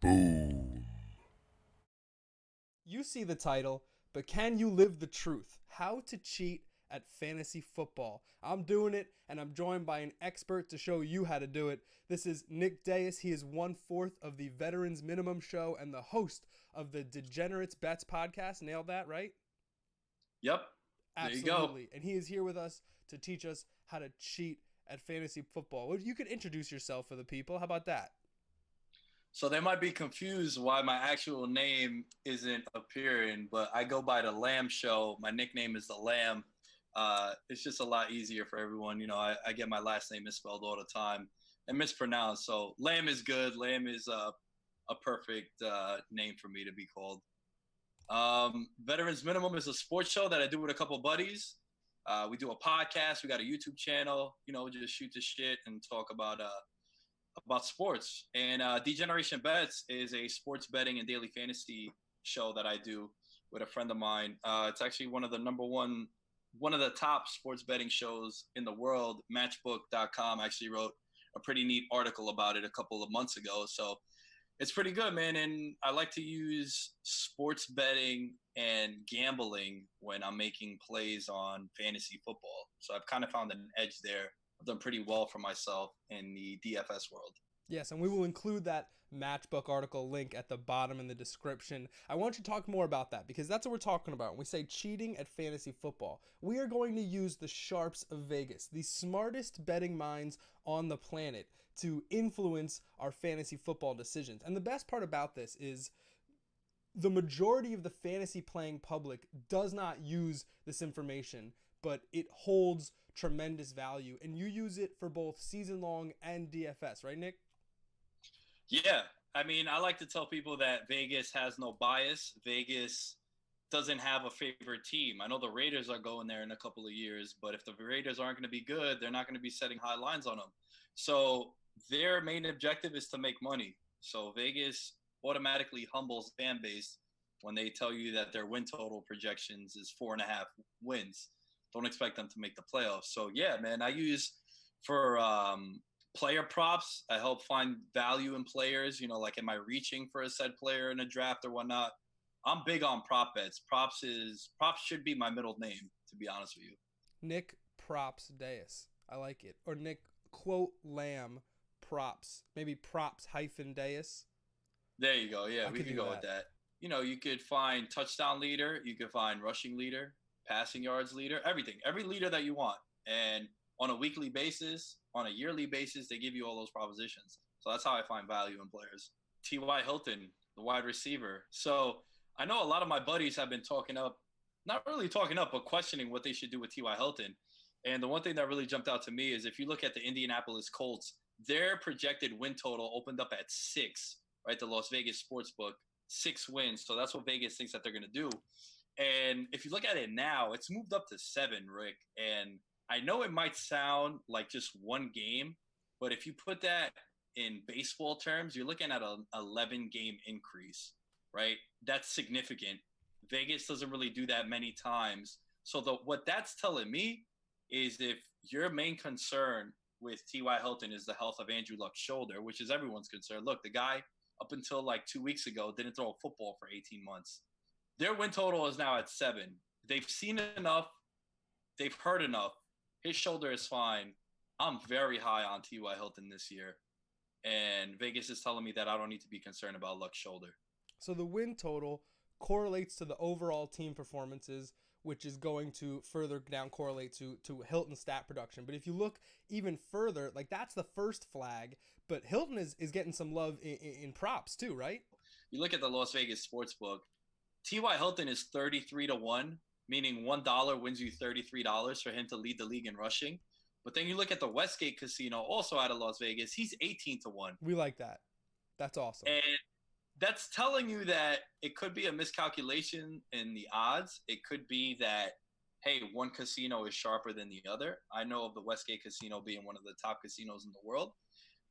Boom. You see the title, but can you live the truth? How to cheat at fantasy football. I'm doing it, and I'm joined by an expert to show you how to do it. This is Nick Dais. He is 1/4 of the Veterans Minimum Show and the host of the Degenerates Bets podcast. Nailed that, right? Yep. There you go. Absolutely. And he is here with us to teach us how to cheat at fantasy football. Well, you could introduce yourself for the people. How about that? So they might be confused why my actual name isn't appearing, but I go by the Lamb Show. My nickname is the Lamb. It's just a lot easier for everyone. I get my last name misspelled all the time and mispronounced. So Lamb is good. Lamb is a perfect name for me to be called. Veterans Minimum is a sports show that I do with a couple of buddies. We do a podcast. We got a YouTube channel. Just shoot the shit and talk about sports. And Degeneration Bets is a sports betting and daily fantasy show that I do with a friend of mine. It's actually one of the top sports betting shows in the world. Matchbook.com actually wrote a pretty neat article about it a couple of months ago. So it's pretty good, man. And I like to use sports betting and gambling when I'm making plays on fantasy football. So I've kind of found an edge there. I've done pretty well for myself in the DFS world. Yes, and we will include that matchbook article link at the bottom in the description. I want you to talk more about that because that's what we're talking about. When we say cheating at fantasy football, we are going to use the sharps of Vegas, the smartest betting minds on the planet, to influence our fantasy football decisions. And the best part about this is the majority of the fantasy playing public does not use this information, but it holds tremendous value. And you use it for both season long and DFS, right, Nick? Yeah. I mean, I like to tell people that Vegas has no bias. Vegas doesn't have a favorite team. I know the Raiders are going there in a couple of years, but if the Raiders aren't going to be good, they're not going to be setting high lines on them. So their main objective is to make money. So Vegas automatically humbles fan base when they tell you that their win total projections is 4.5 wins. Don't expect them to make the playoffs. So yeah, man, I use for player props. I help find value in players. Like am I reaching for a said player in a draft or whatnot? I'm big on prop bets. Props should be my middle name, to be honest with you. Nick Props Deus. I like it. Or Nick quote Lamb Props. Maybe Props hyphen Deus. There you go. Yeah, I we could could do go with that. that. You could find touchdown leader, you could find rushing leader, passing yards leader, everything, every leader that you want. And on a weekly basis, on a yearly basis, they give you all those propositions. So that's how I find value in players. T.Y. Hilton, the wide receiver. So I know a lot of my buddies have been talking up, not really talking up, but questioning what they should do with T.Y. Hilton. And the one thing that really jumped out to me is if you look at the Indianapolis Colts, their projected win total opened up at 6, right? The Las Vegas Sportsbook, 6 wins. So that's what Vegas thinks that they're going to do. And if you look at it now, it's moved up to 7, Rick. And I know it might sound like just one game, but if you put that in baseball terms, you're looking at an 11-game increase, right? That's significant. Vegas doesn't really do that many times. So what that's telling me is if your main concern with T.Y. Hilton is the health of Andrew Luck's shoulder, which is everyone's concern. Look, the guy up until like 2 weeks ago didn't throw a football for 18 months. Their win total is now at 7. They've seen enough. They've heard enough. His shoulder is fine. I'm very high on T.Y. Hilton this year. And Vegas is telling me that I don't need to be concerned about Luck's shoulder. So the win total correlates to the overall team performances, which is going to further down correlate to Hilton's stat production. But if you look even further, like that's the first flag, but Hilton is getting some love in props too, right? You look at the Las Vegas Sportsbook, T.Y. Hilton is 33-1, meaning $1 wins you $33 for him to lead the league in rushing. But then you look at the Westgate Casino, also out of Las Vegas, he's 18-1. We like that. That's awesome. And that's telling you that it could be a miscalculation in the odds. It could be that, hey, one casino is sharper than the other. I know of the Westgate Casino being one of the top casinos in the world.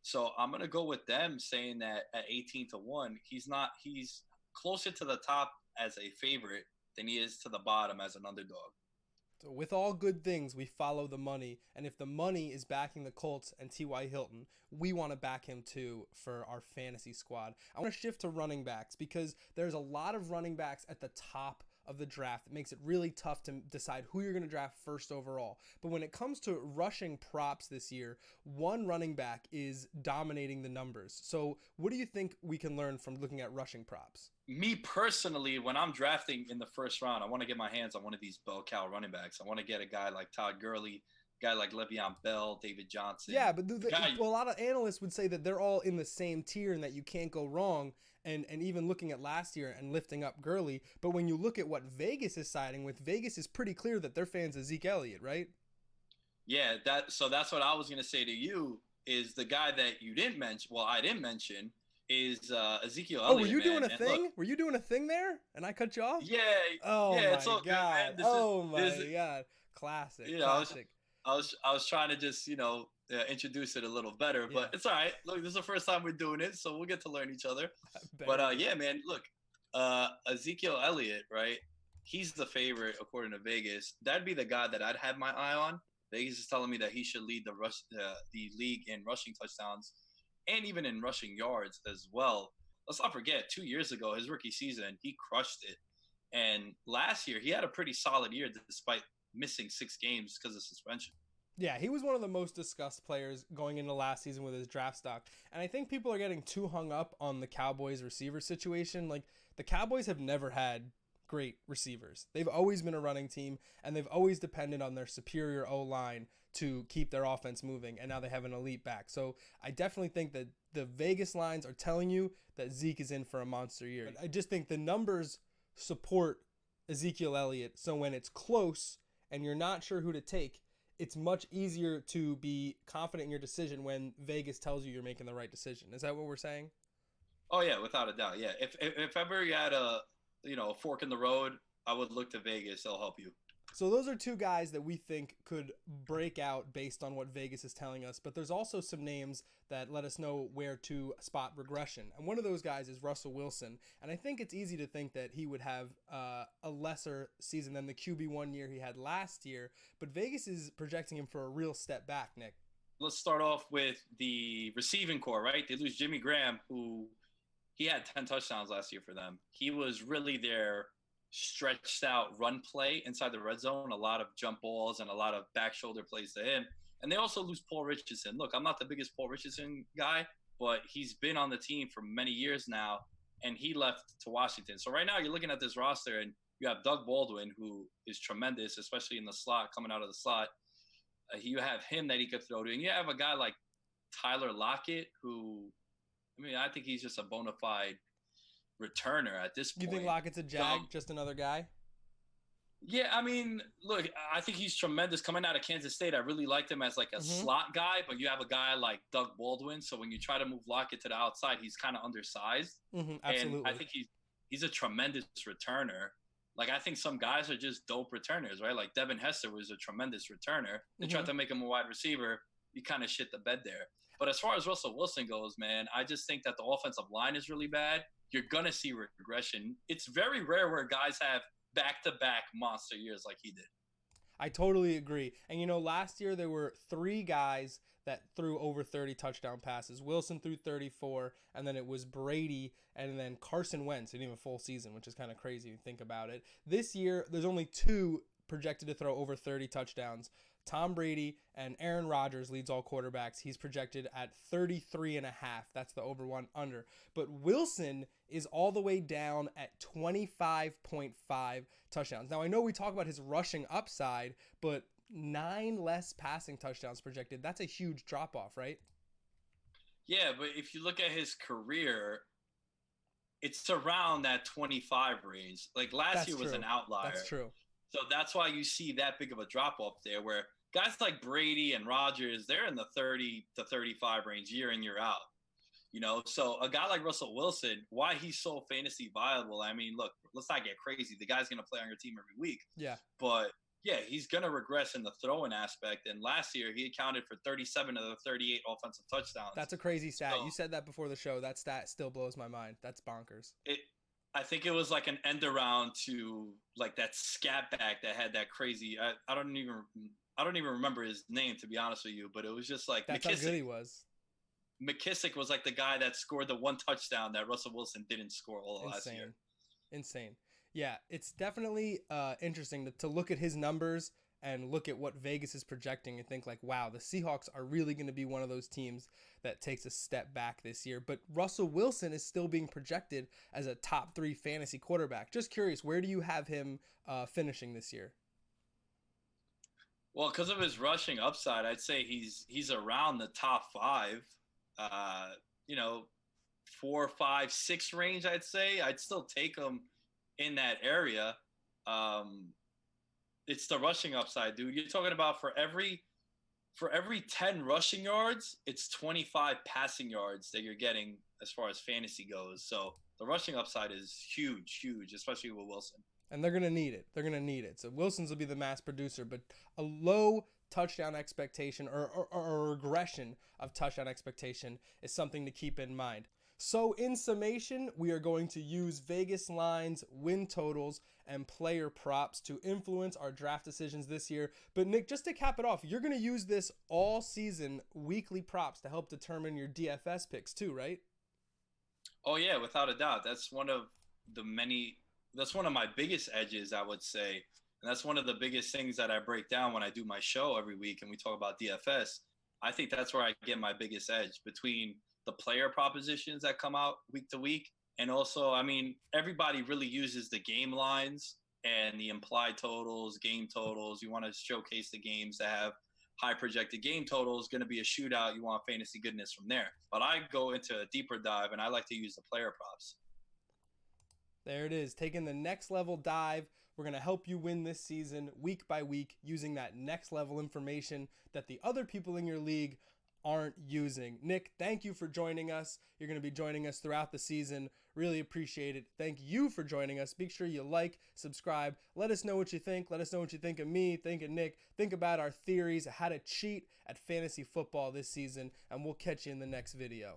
So I'm going to go with them saying that at 18-1, he's closer to the top as a favorite than he is to the bottom as an underdog. So with all good things, we follow the money. And if the money is backing the Colts and T.Y. Hilton, we want to back him too for our fantasy squad. I want to shift to running backs because there's a lot of running backs at the top of the draft. It makes it really tough to decide who you're going to draft first overall. But when it comes to rushing props this year, one running back is dominating the numbers. So what do you think we can learn from looking at rushing props? Me personally, when I'm drafting in the first round, I want to get my hands on one of these bell cow running backs. I want to get a guy like Todd Gurley, a guy like Le'Veon Bell, David Johnson. Yeah, but well, a lot of analysts would say that they're all in the same tier and that you can't go wrong. And even looking at last year and lifting up Gurley. But when you look at what Vegas is siding with, Vegas is pretty clear that they're fans of Zeke Elliott, right? Yeah, that's what I was going to say to you is the guy that you didn't mention. Well, I didn't mention is Ezekiel Elliott. Oh, were you doing a thing? Look, were you doing a thing there? And I cut you off? Yeah. Oh yeah, my it's all god. good, my god. Classic. You know, classic. I was trying to just introduce it a little better, but it's all right. Look, this is the first time we're doing it, so we'll get to learn each other. But yeah, man, look, Ezekiel Elliott, right? He's the favorite according to Vegas. That'd be the guy that I'd have my eye on. Vegas is telling me that he should lead the league in rushing touchdowns and even in rushing yards as well. Let's not forget, 2 years ago, his rookie season, he crushed it. And last year, he had a pretty solid year despite missing 6 games because of suspension. Yeah, he was one of the most discussed players going into last season with his draft stock. And I think people are getting too hung up on the Cowboys receiver situation. Like, the Cowboys have never had great receivers. They've always been a running team, and they've always depended on their superior O-line to keep their offense moving, and now they have an elite back. So I definitely think that the Vegas lines are telling you that Zeke is in for a monster year. I just think the numbers support Ezekiel Elliott, so when it's close and you're not sure who to take, it's much easier to be confident in your decision when Vegas tells you you're making the right decision. Is that what we're saying? Oh yeah, without a doubt. Yeah, if ever you had a fork in the road, I would look to Vegas. They'll help you. So those are two guys that we think could break out based on what Vegas is telling us. But there's also some names that let us know where to spot regression. And one of those guys is Russell Wilson. And I think it's easy to think that he would have a lesser season than the QB1 year he had last year. But Vegas is projecting him for a real step back, Nick. Let's start off with the receiving core, right? They lose Jimmy Graham, who he had 10 touchdowns last year for them. He was really their stretched out run play inside the red zone, a lot of jump balls and a lot of back shoulder plays to him. And they also lose Paul Richardson. Look, I'm not the biggest Paul Richardson guy, but he's been on the team for many years now, and he left to Washington. So right now you're looking at this roster, and you have Doug Baldwin, who is tremendous, especially in the slot, coming out of the slot. You have him that he could throw to. And you have a guy like Tyler Lockett, who, I think he's just a bona fide returner at this point. You think Lockett's a jag, just another guy? Yeah, look, I think he's tremendous coming out of Kansas State. I really liked him as like a slot guy, but you have a guy like Doug Baldwin, so when you try to move Lockett to the outside, he's kind of undersized. Absolutely. And I think he's a tremendous returner. Like, I think some guys are just dope returners, right? Like Devin Hester was a tremendous returner. They tried to make him a wide receiver. You kind of shit the bed there. But as far as Russell Wilson goes, man, I just think that the offensive line is really bad. You're going to see regression. It's very rare where guys have back-to-back monster years like he did. I totally agree. And, last year there were 3 guys that threw over 30 touchdown passes. Wilson threw 34, and then it was Brady, and then Carson Wentz didn't even full season, which is kind of crazy if you think about it. This year, there's only 2 projected to throw over 30 touchdowns. Tom Brady and Aaron Rodgers leads all quarterbacks. He's projected at 33.5. That's the over one under. But Wilson is all the way down at 25.5 touchdowns. Now, I know we talk about his rushing upside, but 9 less passing touchdowns projected. That's a huge drop off, right? Yeah, but if you look at his career, it's around that 25 range. Like last year was an outlier. That's true. So that's why you see that big of a drop off there, where guys like Brady and Rodgers, they're in the 30 to 35 range year in, year out. So a guy like Russell Wilson, why he's so fantasy viable, look, let's not get crazy. The guy's going to play on your team every week. Yeah. But, yeah, he's going to regress in the throwing aspect. And last year, he accounted for 37 of the 38 offensive touchdowns. That's a crazy stat. So, you said that before the show. That stat still blows my mind. That's bonkers. I think it was like an end around to like that scat back that had that crazy. I don't even remember his name, to be honest with you, but it was just like That's how good he was. McKissick was like the guy that scored the one touchdown that Russell Wilson didn't score all last year. Insane. Yeah, it's definitely interesting to look at his numbers and look at what Vegas is projecting and think like, wow, the Seahawks are really going to be one of those teams that takes a step back this year. But Russell Wilson is still being projected as a top 3 fantasy quarterback. Just curious, where do you have him finishing this year? Well, because of his rushing upside, I'd say he's around the top 5. Uh, you know, 4, 5, 6 range. I'd say I'd still take him in that area. Um, it's the rushing upside, dude. You're talking about for every 10 rushing yards, it's 25 passing yards that you're getting as far as fantasy goes. So the rushing upside is huge, huge, especially with Wilson. And they're going to need it. They're going to need it. So Wilson's will be the mass producer, but a low touchdown expectation or a regression of touchdown expectation is something to keep in mind. So in summation, we are going to use Vegas lines, win totals, and player props to influence our draft decisions this year. But Nick, just to cap it off, you're going to use this all season weekly props to help determine your DFS picks too, right? Oh yeah, without a doubt. That's one of my biggest edges, I would say. And that's one of the biggest things that I break down when I do my show every week and we talk about DFS. I think that's where I get my biggest edge between the player propositions that come out week to week. And also, I mean, everybody really uses the game lines and the implied totals, game totals. You want to showcase the games that have high projected game totals, going to be a shootout. You want fantasy goodness from there. But I go into a deeper dive and I like to use the player props. There it is, taking the next level dive. We're going to help you win this season week by week using that next level information that the other people in your league aren't using. Nick, thank you for joining us. You're going to be joining us throughout the season. Really appreciate it. Thank you for joining us. Make sure you like, subscribe. Let us know what you think. Let us know what you think of me, think of Nick. Think about our theories, how to cheat at fantasy football this season, and we'll catch you in the next video.